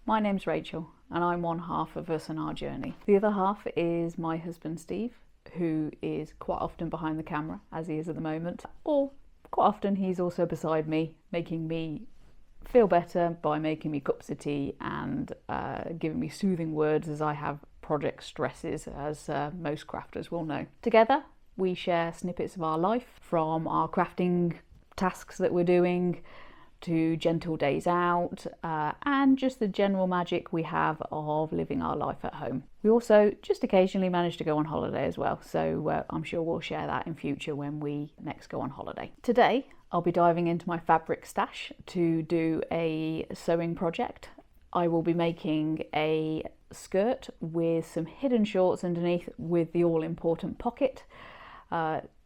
My name's Rachel and I'm one half of us and our journey. The other half is my husband Steve, who is quite often behind the camera, as he is at the moment, or quite often he's also beside me, making me feel better by making me cups of tea and giving me soothing words as I have project stresses, as most crafters will know. Together we share snippets of our life, from our crafting tasks that we're doing to gentle days out, and just the general magic we have of living our life at home. We also just occasionally manage to go on holiday as well, so I'm sure we'll share that in future when we next go on holiday. Today I'll be diving into my fabric stash to do a sewing project. I will be making a skirt with some hidden shorts underneath with the all-important pocket.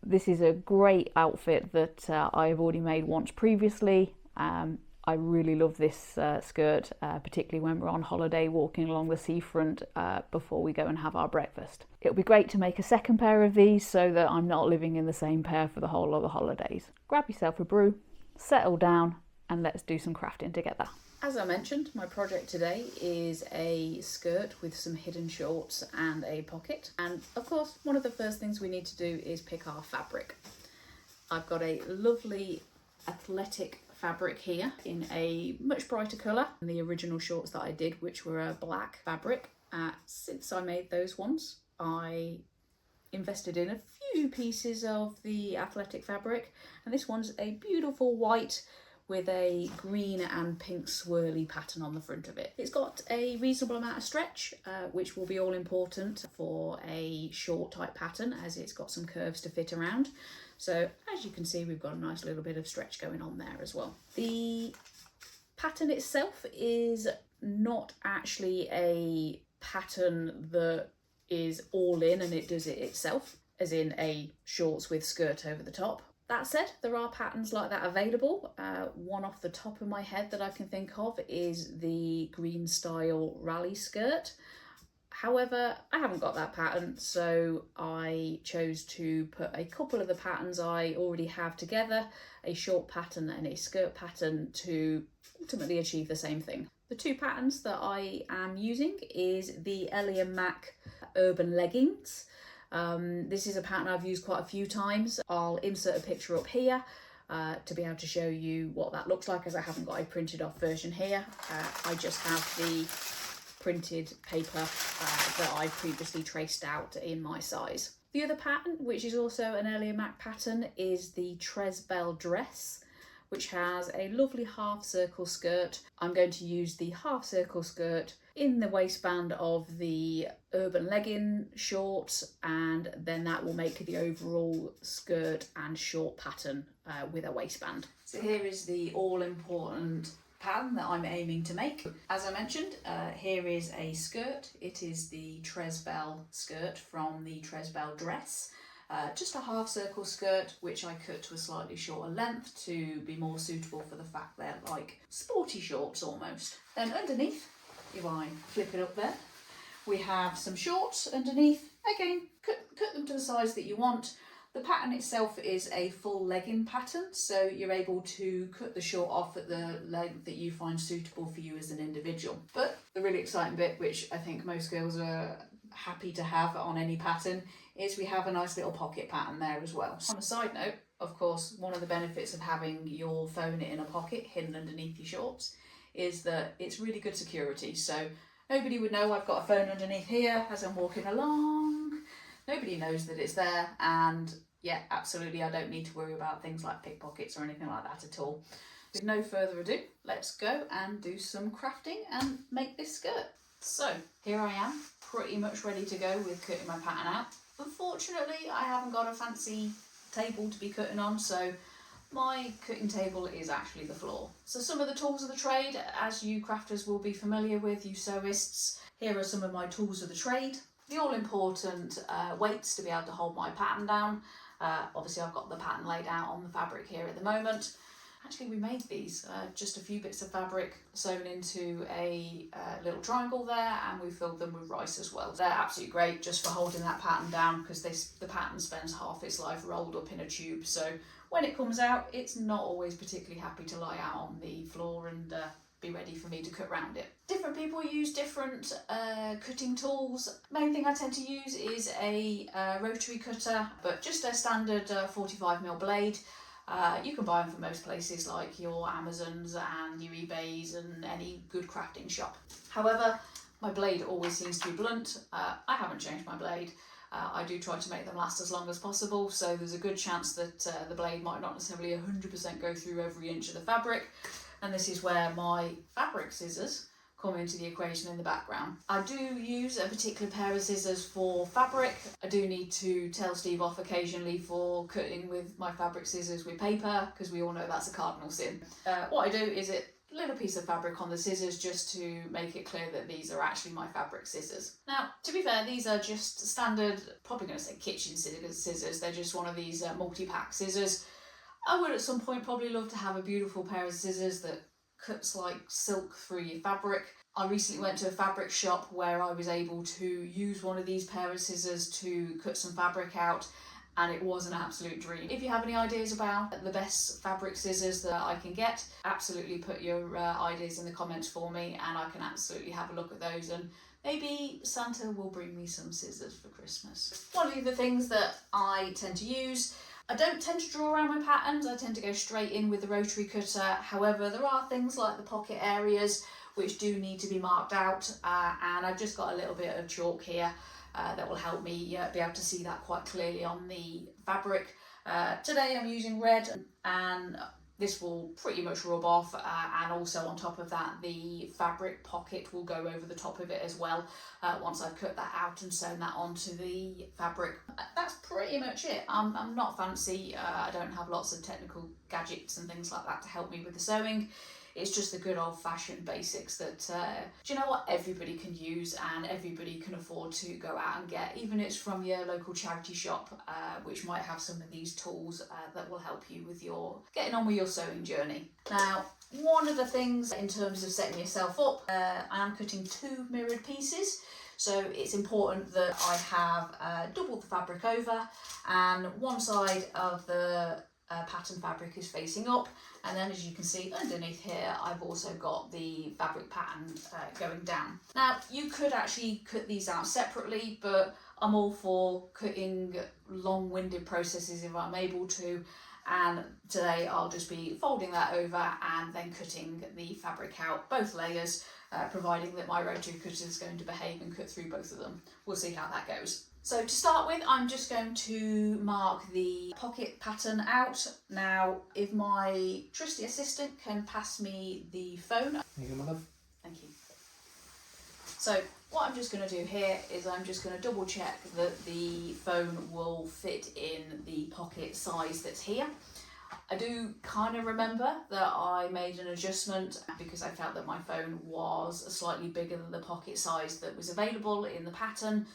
This is a great outfit that I've already made once previously. I really love this skirt, particularly when we're on holiday walking along the seafront before we go and have our breakfast. It'll be great to make a second pair of these so that I'm not living in the same pair for the whole of the holidays. Grab yourself a brew, settle down, and let's do some crafting together. As I mentioned, my project today is a skirt with some hidden shorts and a pocket. And of course, one of the first things we need to do is pick our fabric. I've got a lovely athletic fabric here in a much brighter colour than the original shorts that I did, which were a black fabric. Since I made those ones, I invested in a few pieces of the athletic fabric, and this one's a beautiful white with a green and pink swirly pattern on the front of it. It's got a reasonable amount of stretch, which will be all important for a short type pattern, as it's got some curves to fit around. So as you can see, we've got a nice little bit of stretch going on there as well. The pattern itself is not actually a pattern that is all in and it does it itself, as in a shorts with skirt over the top. That said, there are patterns like that available. One off the top of my head that I can think of is the green style rally skirt. However, I haven't got that pattern, so I chose to put a couple of the patterns I already have together, a short pattern and a skirt pattern, to ultimately achieve the same thing. The two patterns that I am using is the Ellie Mac Urban Leggings. This is a pattern I've used quite a few times. I'll insert a picture up here to be able to show you what that looks like, as I haven't got a printed off version here. I just have the printed paper that I previously traced out in my size. The other pattern, which is also an Ellie Mac pattern, is the Tresbel dress, which has a lovely half circle skirt. I'm going to use the half circle skirt in the waistband of the urban legging shorts, and then that will make the overall skirt and short pattern with a waistband. So here is the all-important pattern that I'm aiming to make. As I mentioned, here is a skirt. It is the Tresbel skirt from the Tresbel dress. Just a half circle skirt, which I cut to a slightly shorter length to be more suitable for the fact they're like sporty shorts almost. Then underneath, if I flip it up there, we have some shorts underneath. Again, cut them to the size that you want. The pattern itself is a full legging pattern, so you're able to cut the short off at the length that you find suitable for you as an individual. But the really exciting bit, which I think most girls are happy to have on any pattern, is we have a nice little pocket pattern there as well. On a side note, of course, one of the benefits of having your phone in a pocket hidden underneath your shorts is that it's really good security. So nobody would know I've got a phone underneath here as I'm walking along. Nobody knows that it's there, and yeah, absolutely, I don't need to worry about things like pickpockets or anything like that at all. With no further ado, let's go and do some crafting and make this skirt. So here I am, pretty much ready to go with cutting my pattern out. Unfortunately, I haven't got a fancy table to be cutting on, so my cutting table is actually the floor. So some of the tools of the trade, as you crafters will be familiar with, you sewists, here are some of my tools of the trade. The all-important weights to be able to hold my pattern down. Obviously I've got the pattern laid out on the fabric here at the moment. Actually, we made these, just a few bits of fabric sewn into a little triangle there, and we filled them with rice as well. They're absolutely great just for holding that pattern down, because the pattern spends half its life rolled up in a tube, so when it comes out, it's not always particularly happy to lie out on the floor and be ready for me to cut around it. Different people use different cutting tools. Main thing I tend to use is a rotary cutter, but just a standard 45mm blade. You can buy them from most places like your Amazons and your eBays and any good crafting shop. However, my blade always seems to be blunt. I haven't changed my blade. I do try to make them last as long as possible, so there's a good chance that the blade might not necessarily 100% go through every inch of the fabric, and this is where my fabric scissors come into the equation in the background. I do use a particular pair of scissors for fabric. I do need to tell Steve off occasionally for cutting with my fabric scissors with paper, because we all know that's a cardinal sin. What I do is a little piece of fabric on the scissors just to make it clear that these are actually my fabric scissors. Now, to be fair, these are just standard, probably going to say kitchen scissors. They're just one of these multi-pack scissors. I would at some point probably love to have a beautiful pair of scissors that cuts like silk through your fabric. I recently went to a fabric shop where I was able to use one of these pair of scissors to cut some fabric out, and it was an absolute dream. If you have any ideas about the best fabric scissors that I can get, absolutely put your ideas in the comments for me, and I can absolutely have a look at those, and maybe Santa will bring me some scissors for Christmas. One of the things that I tend to use, I don't tend to draw around my patterns, I tend to go straight in with the rotary cutter. However, there are things like the pocket areas which do need to be marked out, and I've just got a little bit of chalk here that will help me be able to see that quite clearly on the fabric. Today I'm using red, and this will pretty much rub off, and also on top of that the fabric pocket will go over the top of it as well once I've cut that out and sewn that onto the fabric. That's pretty much it. I'm not fancy, I don't have lots of technical gadgets and things like that to help me with the sewing. It's just the good old-fashioned basics that, do you know what, everybody can use and everybody can afford to go out and get, even if it's from your local charity shop, which might have some of these tools that will help you with your getting on with your sewing journey. Now, one of the things in terms of setting yourself up, I am cutting 2 mirrored pieces. So it's important that I have doubled the fabric over, and one side of the pattern fabric is facing up, and then as you can see underneath here I've also got the fabric pattern going down. Now you could actually cut these out separately, but I'm all for cutting long-winded processes if I'm able to, and today I'll just be folding that over and then cutting the fabric out, both layers, providing that my rotary cutter is going to behave and cut through both of them. We'll see how that goes. So to start with, I'm just going to mark the pocket pattern out. Now, if my trusty assistant can pass me the phone. Thank you, my love. Thank you. So what I'm just going to do here is I'm just going to double check that the phone will fit in the pocket size that's here. I do kind of remember that I made an adjustment because I felt that my phone was slightly bigger than the pocket size that was available in the pattern.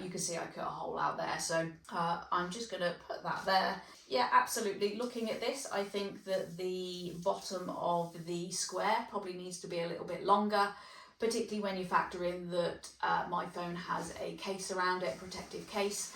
You can see I cut a hole out there, so I'm just going to put that there. Yeah, absolutely. Looking at this, I think that the bottom of the square probably needs to be a little bit longer, particularly when you factor in that my phone has a case around it, a protective case,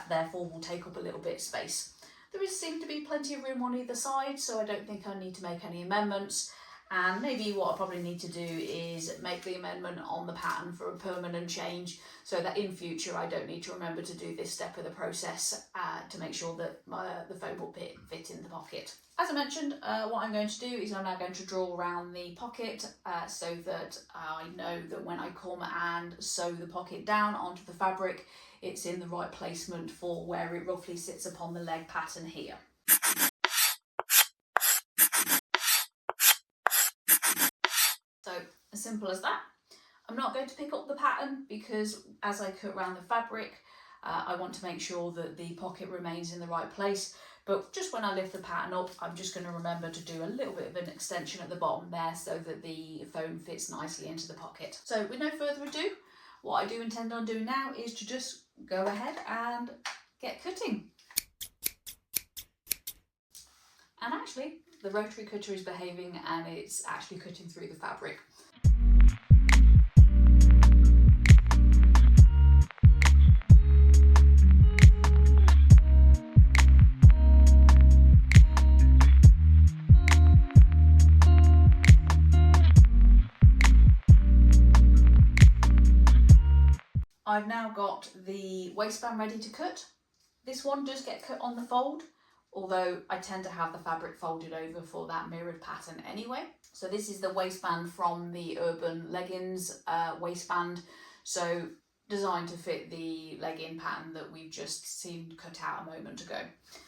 therefore will take up a little bit of space. There seems to be plenty of room on either side, so I don't think I need to make any amendments. And maybe what I probably need to do is make the amendment on the pattern for a permanent change, so that in future I don't need to remember to do this step of the process to make sure that the phone will fit in the pocket. As I mentioned, what I'm going to do is I'm now going to draw around the pocket so that I know that when I come and sew the pocket down onto the fabric, it's in the right placement for where it roughly sits upon the leg pattern here. So as simple as that. I'm not going to pick up the pattern because as I cut around the fabric, I want to make sure that the pocket remains in the right place. But just when I lift the pattern up, I'm just going to remember to do a little bit of an extension at the bottom there so that the phone fits nicely into the pocket. So with no further ado, what I do intend on doing now is to just go ahead and get cutting. And actually, the rotary cutter is behaving and it's actually cutting through the fabric. I've now got the waistband ready to cut. This one does get cut on the fold, although I tend to have the fabric folded over for that mirrored pattern anyway. So this is the waistband from the Urban Leggings waistband. So designed to fit the legging pattern that we've just seen cut out a moment ago.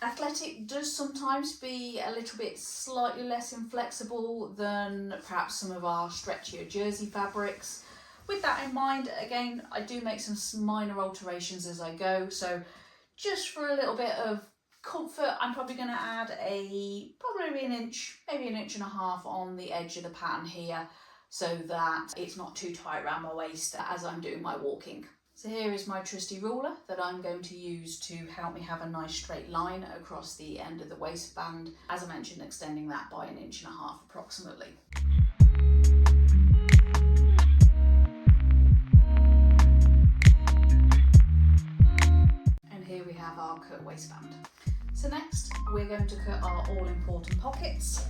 Athletic does sometimes be a little bit slightly less inflexible than perhaps some of our stretchier jersey fabrics. With that in mind, again, I do make some minor alterations as I go. So just for a little bit of comfort, I'm probably going to add probably an inch, maybe 1.5 inches on the edge of the pattern here, so that it's not too tight around my waist as I'm doing my walking. So here is my trusty ruler that I'm going to use to help me have a nice straight line across the end of the waistband, as I mentioned, extending that by 1.5 inches approximately. And here we have our cut waistband. So next we're going to cut our all-important pockets.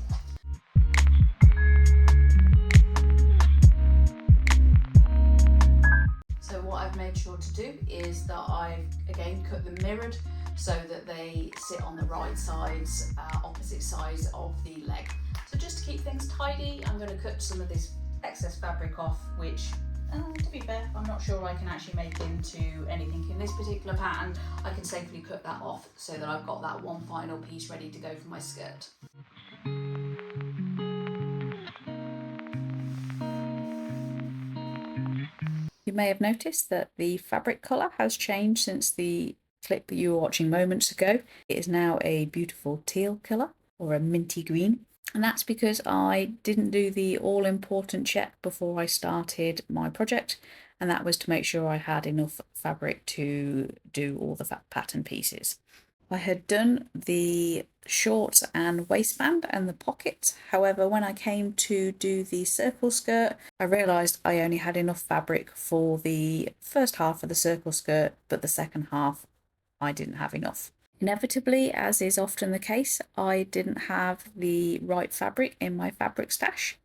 So what I've made sure to do is that I've again cut them mirrored so that they sit on the right sides, opposite sides of the leg. So just to keep things tidy, I'm going to cut some of this excess fabric off, which to be fair, I'm not sure I can actually make into anything in this particular pattern. I can safely cut that off so that I've got that one final piece ready to go for my skirt. You may have noticed that the fabric colour has changed since the clip that you were watching moments ago. It is now a beautiful teal colour, or a minty green. And that's because I didn't do the all-important check before I started my project, and that was to make sure I had enough fabric to do all the pattern pieces. I had done the shorts and waistband and the pockets. However, when I came to do the circle skirt, I realised I only had enough fabric for the first half of the circle skirt, but the second half I didn't have enough. Inevitably, as is often the case, I didn't have the right fabric in my fabric stash.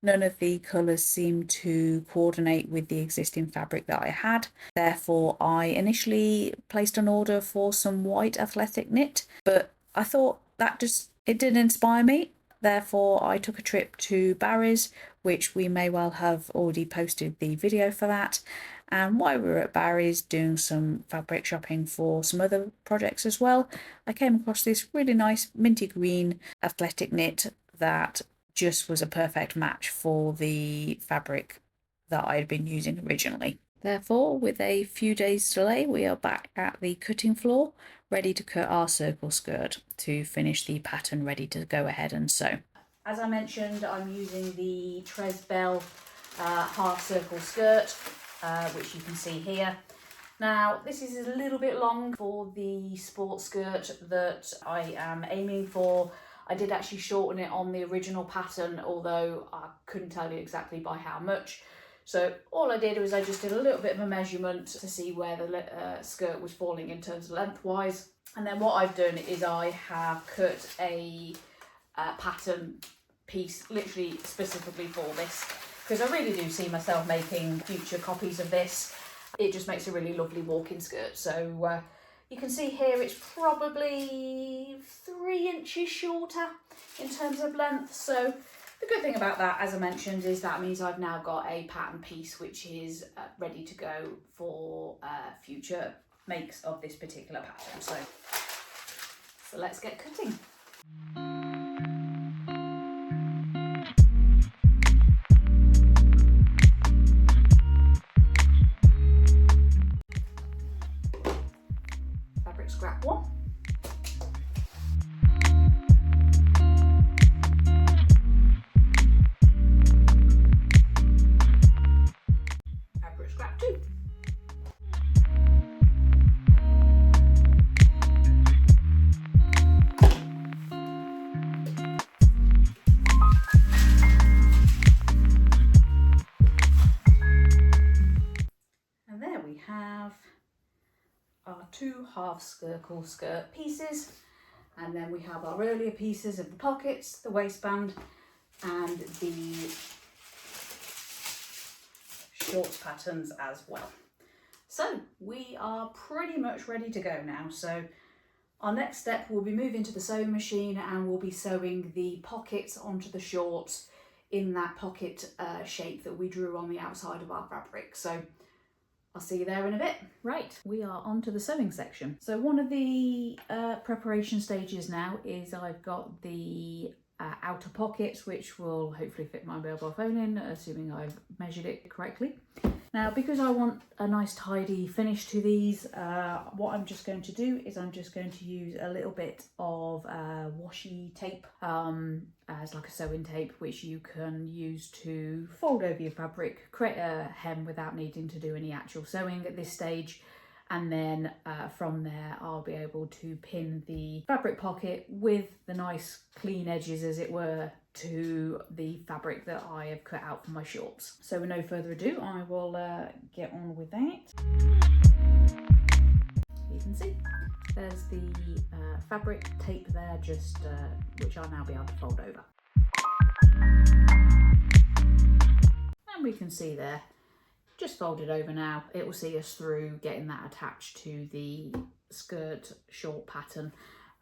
None of the colours seemed to coordinate with the existing fabric that I had. Therefore, I initially placed an order for some white athletic knit, but I thought it didn't inspire me. Therefore, I took a trip to Barry's, which we may well have already posted the video for that. And while we were at Barry's doing some fabric shopping for some other projects as well, I came across this really nice minty green athletic knit that just was a perfect match for the fabric that I had been using originally. Therefore, with a few days delay, we are back at the cutting floor, ready to cut our circle skirt to finish the pattern, ready to go ahead and sew. As I mentioned, I'm using the Tresbell half circle skirt, which you can see here. Now, this is a little bit long for the sports skirt that I am aiming for. I did actually shorten it on the original pattern, although I couldn't tell you exactly by how much. So all I did was I just did a little bit of a measurement to see where the skirt was falling in terms of lengthwise. And then what I've done is I have cut a pattern piece literally specifically for this, because I really do see myself making future copies of this. It just makes a really lovely walking skirt. So you can see here it's probably 3 inches shorter in terms of length. So the good thing about that, as I mentioned, is that means I've now got a pattern piece which is ready to go for future makes of this particular pattern. So let's get cutting. Fabric scrap one. Fabric scrap two. And there we have our 2 half circle skirt pieces, and then we have our earlier pieces of the pockets, the waistband and the shorts patterns as well. So we are pretty much ready to go now. So our next step, we'll be moving to the sewing machine and we'll be sewing the pockets onto the shorts in that pocket shape that we drew on the outside of our fabric. So I'll see you there in a bit. Right, we are on to the sewing section. So one of the preparation stages now is I've got the outer pockets, which will hopefully fit my mobile phone in, assuming I've measured it correctly. Now, because I want a nice tidy finish to these, what I'm just going to do is I'm just going to use a little bit of washi tape as like a sewing tape, which you can use to fold over your fabric, create a hem without needing to do any actual sewing at this stage. And then from there, I'll be able to pin the fabric pocket with the nice clean edges, as it were, to the fabric that I have cut out for my shorts. So with no further ado, I will get on with that. You can see there's the fabric tape there, just which I'll now be able to fold over. And we can see there, just folded over now, it will see us through getting that attached to the skirt short pattern,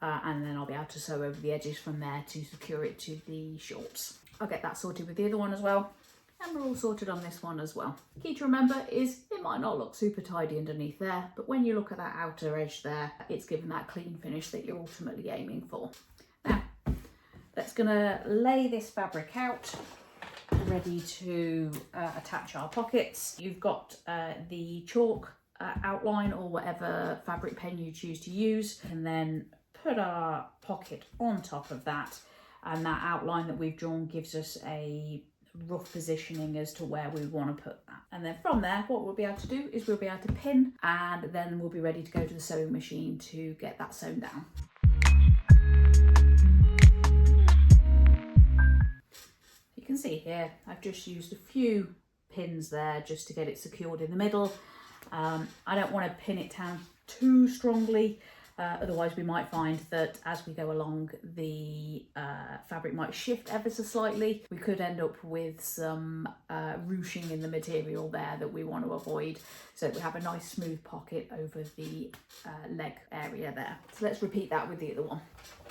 and then I'll be able to sew over the edges from there to secure it to the shorts. I'll get that sorted with the other one as well, and we're all sorted on this one as well. Key to remember is it might not look super tidy underneath there, but when you look at that outer edge there, it's given that clean finish that you're ultimately aiming for. Now, that's gonna lay this fabric out, ready to attach our pockets. You've got the chalk outline or whatever fabric pen you choose to use, and then put our pocket on top of that, and that outline that we've drawn gives us a rough positioning as to where we want to put that. And then from there, what we'll be able to do is we'll be able to pin, and then we'll be ready to go to the sewing machine to get that sewn down. You can see here, I've just used a few pins there just to get it secured in the middle. I don't want to pin it down too strongly, otherwise we might find that as we go along the fabric might shift ever so slightly. We could end up with some ruching in the material there that we want to avoid, so that we have a nice smooth pocket over the leg area there. So let's repeat that with the other one.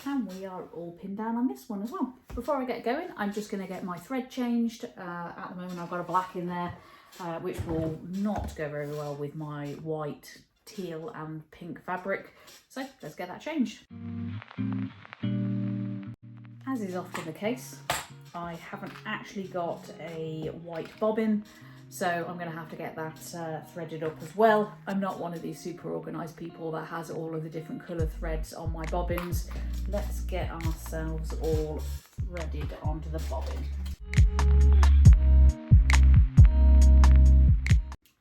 And we are all pinned down on this one as well. Before I get going, I'm just going to get my thread changed. At the moment I've got a black in there, which will not go very well with my white, teal and pink fabric. So let's get that changed. As is often the case, I haven't actually got a white bobbin, so I'm going to have to get that threaded up as well. I'm not one of these super organised people that has all of the different colour threads on my bobbins. Let's get ourselves all threaded onto the bobbin.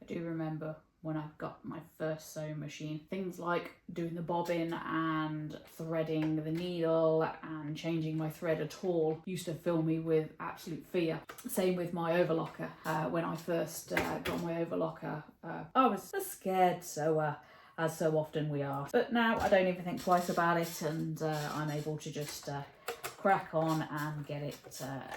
I do remember when I've got my first sewing machine, things like doing the bobbin and threading the needle and changing my thread at all used to fill me with absolute fear. Same with my overlocker. When I first got my overlocker, I was a scared sewer, as so often we are. But now I don't even think twice about it, and I'm able to just crack on and get it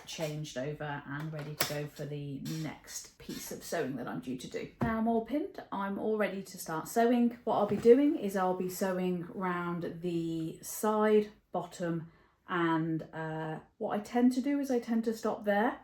changed over and ready to go for the next piece of sewing that I'm due to do. Now I'm all pinned, I'm all ready to start sewing. What I'll be doing is I'll be sewing round the side, bottom, and what I tend to do is I tend to stop there,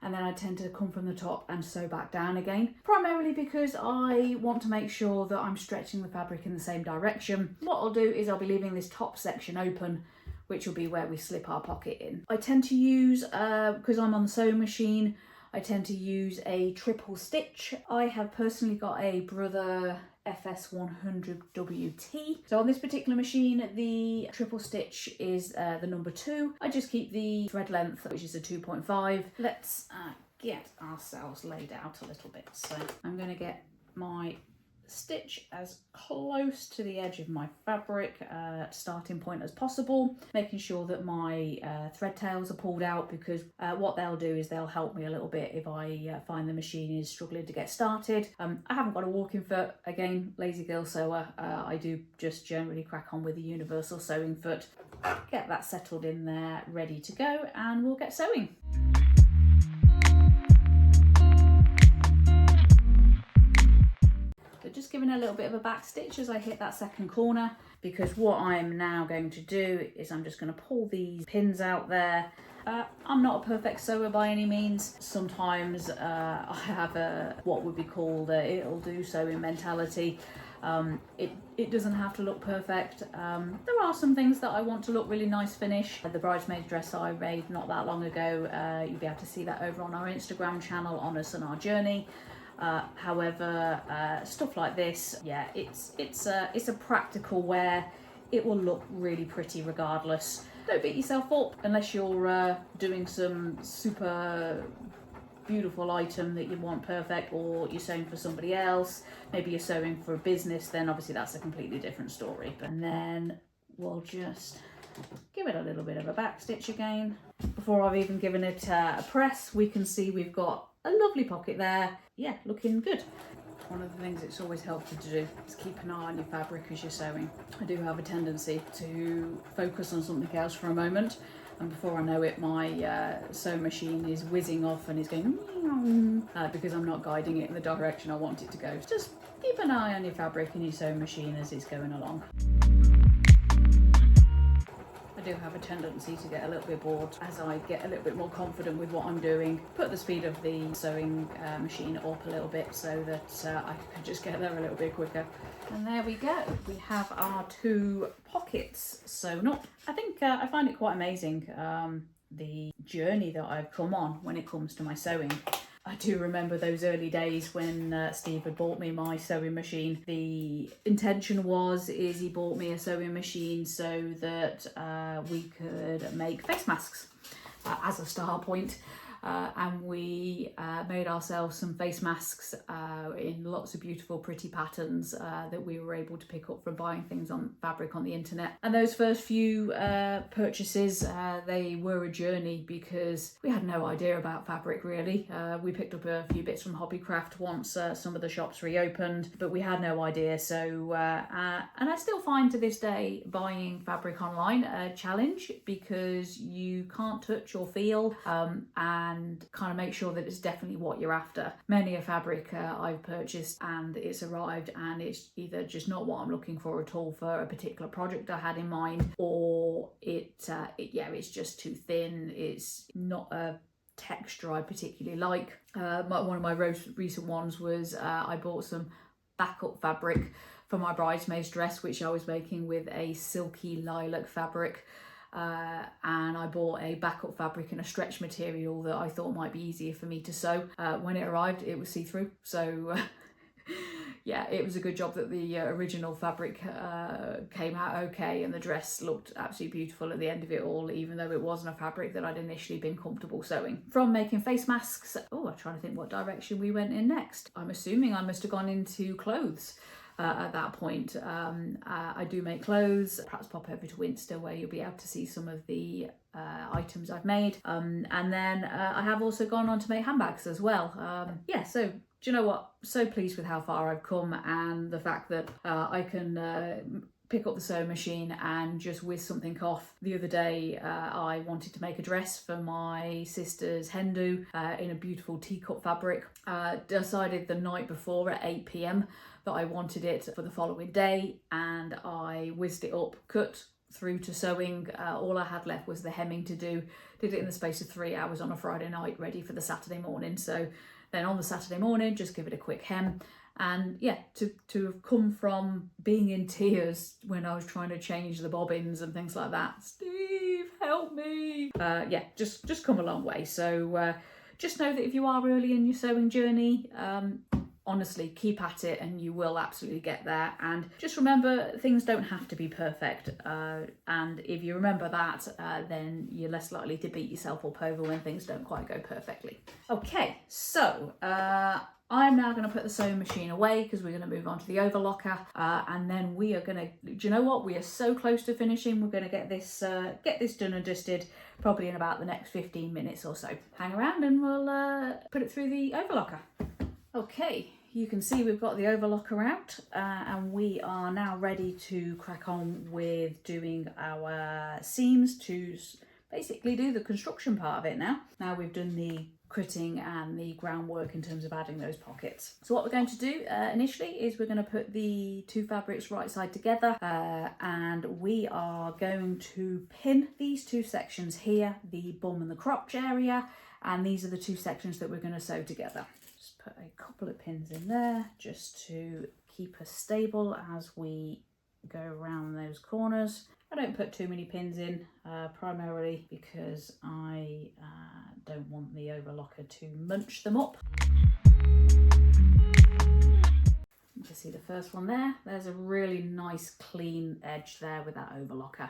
and then I tend to come from the top and sew back down again, primarily because I want to make sure that I'm stretching the fabric in the same direction. What I'll do is I'll be leaving this top section open, which will be where we slip our pocket in. I tend to use, because I'm on the sewing machine, I tend to use a triple stitch. I have personally got a Brother FS100WT. So on this particular machine, the triple stitch is the number 2. I just keep the thread length, which is a 2.5. Let's get ourselves laid out a little bit. So I'm going to get my stitch as close to the edge of my fabric starting point as possible, making sure that my thread tails are pulled out, because what they'll do is they'll help me a little bit if I find the machine is struggling to get started. I haven't got a walking foot, again, lazy girl sewer. I do just generally crack on with the universal sewing foot. Get that settled in there, ready to go, and we'll get sewing. just giving a little bit of a back stitch as I hit that second corner, because what I'm now going to do is I'm just going to pull these pins out there. I'm not a perfect sewer by any means. Sometimes I have what would be called it'll do sewing mentality. It doesn't have to look perfect. There are some things that I want to look really nice finish. The bridesmaid dress I made not that long ago, you'll be able to see that over on our Instagram channel, On Us and Our Journey. However, stuff like this, yeah, it's a practical wear. It will look really pretty regardless. Don't beat yourself up unless you're doing some super beautiful item that you want perfect, or you're sewing for somebody else. Maybe you're sewing for a business, then obviously that's a completely different story. And then we'll just give it a little bit of a back stitch again. Before I've even given it a press, we can see we've got a lovely pocket there. Yeah, looking good. One of the things it's always helpful to do is keep an eye on your fabric as you're sewing. I do have a tendency to focus on something else for a moment, and before I know it, my sewing machine is whizzing off and is going because I'm not guiding it in the direction I want it to go. Just keep an eye on your fabric and your sewing machine as it's going along. I do have a tendency to get a little bit bored as I get a little bit more confident with what I'm doing. Put the speed of the sewing machine up a little bit so that I can just get there a little bit quicker. And there we go. We have our 2 pockets sewn up. I think I find it quite amazing, the journey that I've come on when it comes to my sewing. I do remember those early days when Steve had bought me my sewing machine. The intention is he bought me a sewing machine so that we could make face masks as a start point. And we made ourselves some face masks in lots of beautiful pretty patterns that we were able to pick up from buying things on fabric on the internet. And those first few purchases, they were a journey because we had no idea about fabric really. We picked up a few bits from Hobbycraft once some of the shops reopened, but we had no idea. So and I still find to this day buying fabric online a challenge, because you can't touch or feel and kind of make sure that it's definitely what you're after. Many a fabric I've purchased and it's arrived and it's either just not what I'm looking for at all for a particular project I had in mind, or it's just too thin. It's not a texture I particularly like. One of my most recent ones was I bought some backup fabric for my bridesmaid's dress, which I was making with a silky lilac fabric. And I bought a backup fabric and a stretch material that I thought might be easier for me to sew. When it arrived, it was see-through, so yeah, it was a good job that the original fabric came out okay, and the dress looked absolutely beautiful at the end of it all, even though it wasn't a fabric that I'd initially been comfortable sewing. From making face masks, I'm trying to think what direction we went in next. I'm assuming I must have gone into clothes. At that point, I do make clothes. Perhaps pop over to Winster where you'll be able to see some of the items I've made. And then I have also gone on to make handbags as well. So do you know what? So pleased with how far I've come, and the fact that I can pick up the sewing machine and just whiz something off. The other day I wanted to make a dress for my sister's hen do in a beautiful teacup fabric. Decided the night before at 8 p.m. that I wanted it for the following day, and I whizzed it up, cut through to sewing. All I had left was the hemming to do. Did it in the space of 3 hours on a Friday night, ready for the Saturday morning. So then on the Saturday morning, just give it a quick hem. And yeah, to have come from being in tears when I was trying to change the bobbins and things like that. Steve, help me. Just come a long way. So just know that if you are early in your sewing journey, honestly, keep at it and you will absolutely get there. And just remember, things don't have to be perfect. And if you remember that, then you're less likely to beat yourself up over when things don't quite go perfectly. Okay, so I'm now going to put the sewing machine away because we're going to move on to the overlocker. And then we are going to, do you know what? We are so close to finishing. We're going to get this done and dusted probably in about the next 15 minutes or so. Hang around and we'll put it through the overlocker. Okay, you can see we've got the overlocker out and we are now ready to crack on with doing our seams to basically do the construction part of it now. Now we've done the critting and the groundwork in terms of adding those pockets. So what we're going to do initially is we're going to put the two fabrics right side together and we are going to pin these two sections here, the bum and the crotch area, and these are the two sections that we're going to sew together. Just put a couple of pins in there just to keep us stable as we go around those corners. I don't put too many pins in, primarily because I don't want the overlocker to munch them up. You can see the first one there. There's a really nice clean edge there with that overlocker.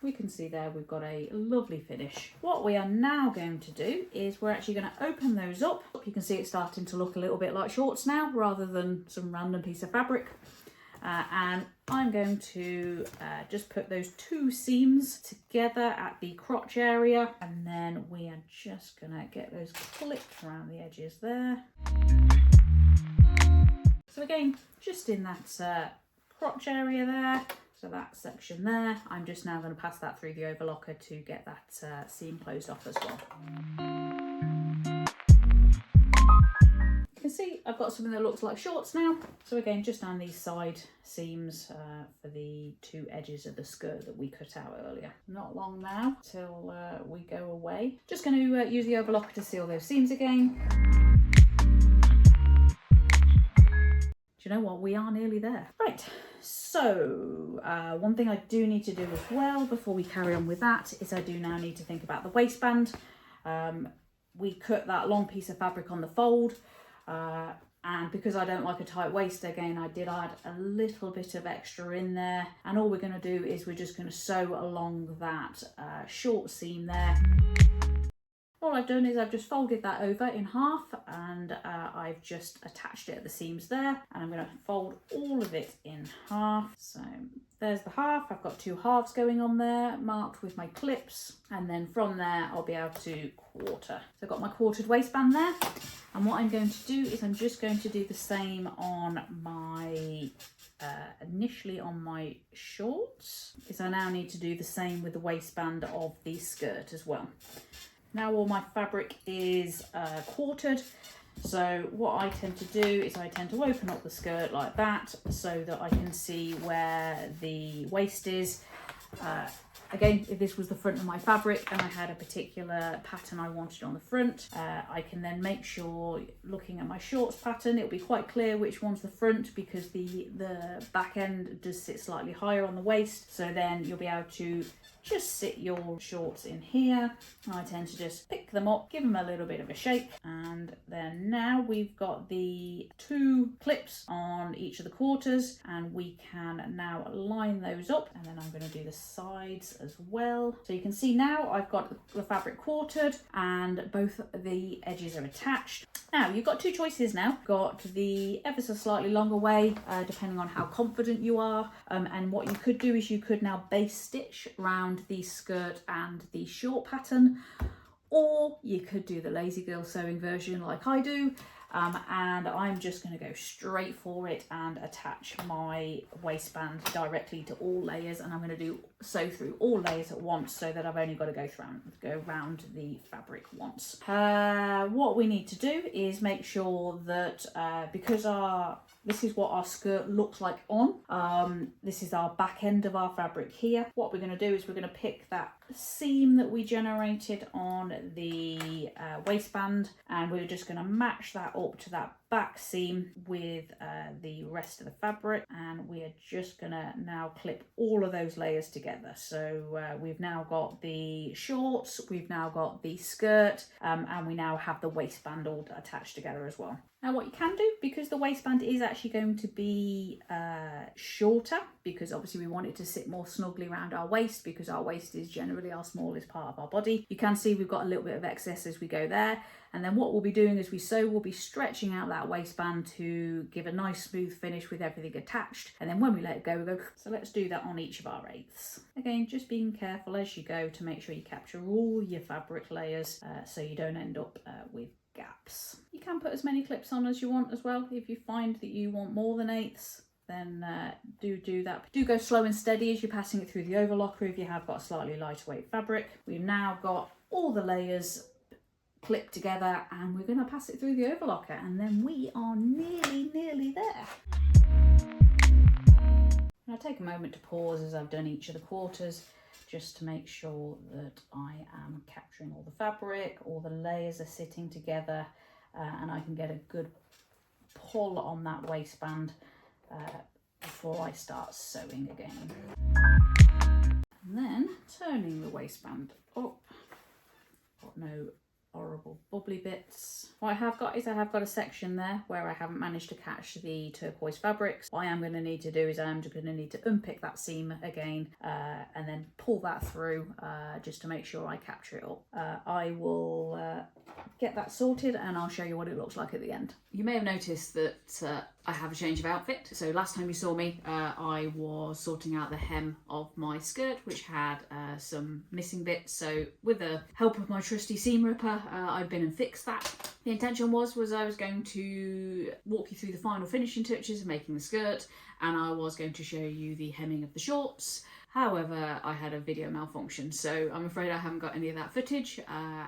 We can see there we've got a lovely finish. What we are now going to do is we're actually going to open those up. You can see it's starting to look a little bit like shorts now rather than some random piece of fabric. And I'm going to just put those two seams together at the crotch area, and then we are just going to get those clipped around the edges there. So again, just in that crotch area there, so that section there, I'm just now going to pass that through the overlocker to get that seam closed off as well. You can see I've got something that looks like shorts now. So again, just down these side seams for the two edges of the skirt that we cut out earlier. Not long now till we go away. Just going to use the overlocker to seal those seams again. Do you know what? We are nearly there. Right, so one thing I do need to do as well before we carry on with that is I do now need to think about the waistband. We cut that long piece of fabric on the fold. And because I don't like a tight waist, again, I did add a little bit of extra in there. And all we're going to do is we're just going to sew along that short seam there. All I've done is I've just folded that over in half and I've just attached it at the seams there. And I'm going to fold all of it in half. So there's the half. I've got two halves going on there, marked with my clips. And then from there, I'll be able to quarter. So I've got my quartered waistband there. And what I'm going to do is I'm just going to do the same on my, initially on my shorts, is I now need to do the same with the waistband of the skirt as well. Now all my fabric is quartered. So what I tend to do is I tend to open up the skirt like that so that I can see where the waist is. Again, if this was the front of my fabric and I had a particular pattern I wanted on the front, I can then make sure, looking at my shorts pattern, it'll be quite clear which one's the front because the back end does sit slightly higher on the waist. So then you'll be able to just sit your shorts in here. I tend to just pick them up, give them a little bit of a shake, and then now we've got the two clips on each of the quarters and we can now line those up, and then I'm going to do the sides as well. So you can see now I've got the fabric quartered and both the edges are attached. Now you've got two choices now. You've got the ever so slightly longer way, depending on how confident you are, and what you could do is you could now base stitch around the skirt and the short pattern, or you could do the lazy girl sewing version like I do, and I'm just going to go straight for it and attach my waistband directly to all layers, and I'm going to sew through all layers at once so that I've only got to go round the fabric once. What we need to do is make sure that because this is what our skirt looks like on. This is our back end of our fabric here. What we're going to do is we're going to pick that seam that we generated on the waistband, and we're just going to match that up to that back seam with the rest of the fabric, and we are just going to now clip all of those layers together. So we've now got the shorts, we've now got the skirt, and we now have the waistband all attached together as well. Now what you can do, because the waistband is actually going to be shorter, because obviously we want it to sit more snugly around our waist, because our waist is generally our smallest part of our body. You can see we've got a little bit of excess as we go there, and then what we'll be doing as we sew, we'll be stretching out that waistband to give a nice smooth finish with everything attached, and then when we let it go, we go. So let's do that on each of our eighths. Again, just being careful as you go to make sure you capture all your fabric layers so you don't end up with gaps. You can put as many clips on as you want as well. If you find that you want more than eighths, then do that. Do go slow and steady as you're passing it through the overlocker if you have got a slightly lighter weight fabric. We've now got all the layers clip together, and we're going to pass it through the overlocker, and then we are nearly there. And I'll take a moment to pause as I've done each of the quarters, just to make sure that I am capturing all the fabric, all the layers are sitting together, and I can get a good pull on that waistband before I start sewing again. And then turning the waistband up. Got no horrible bubbly bits. What I have got is I have got a section there where I haven't managed to catch the turquoise fabrics. What I am going to need to do is I'm just going to need to unpick that seam again and then pull that through just to make sure I capture it all. I will get that sorted and I'll show you what it looks like at the end. You may have noticed that I have a change of outfit. So last time you saw me, I was sorting out the hem of my skirt, which had some missing bits. So with the help of my trusty seam ripper, I've been and fixed that. The intention was I was going to walk you through the final finishing touches of making the skirt, and I was going to show you the hemming of the shorts. However, I had a video malfunction, so I'm afraid I haven't got any of that footage.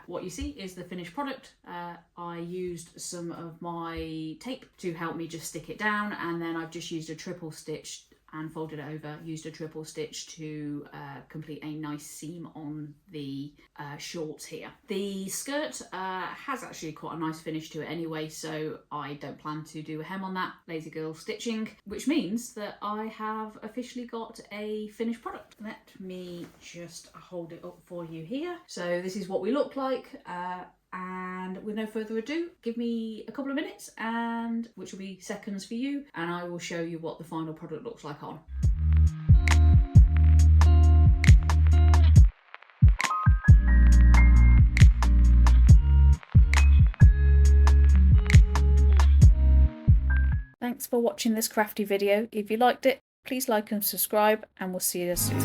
What you see is the finished product. I used some of my tape to help me just stick it down, and then I've just used a triple stitch and folded it over, used a triple stitch to complete a nice seam on the shorts here. The skirt has actually quite a nice finish to it anyway, so I don't plan to do a hem on that. Lazy girl stitching, which means that I have officially got a finished product. Let me just hold it up for you here. So this is what we look like. And with no further ado, give me a couple of minutes, and which will be seconds for you, and I will show you what the final product looks like on. Thanks for watching this crafty video. If you liked it, please like and subscribe, and we'll see you soon.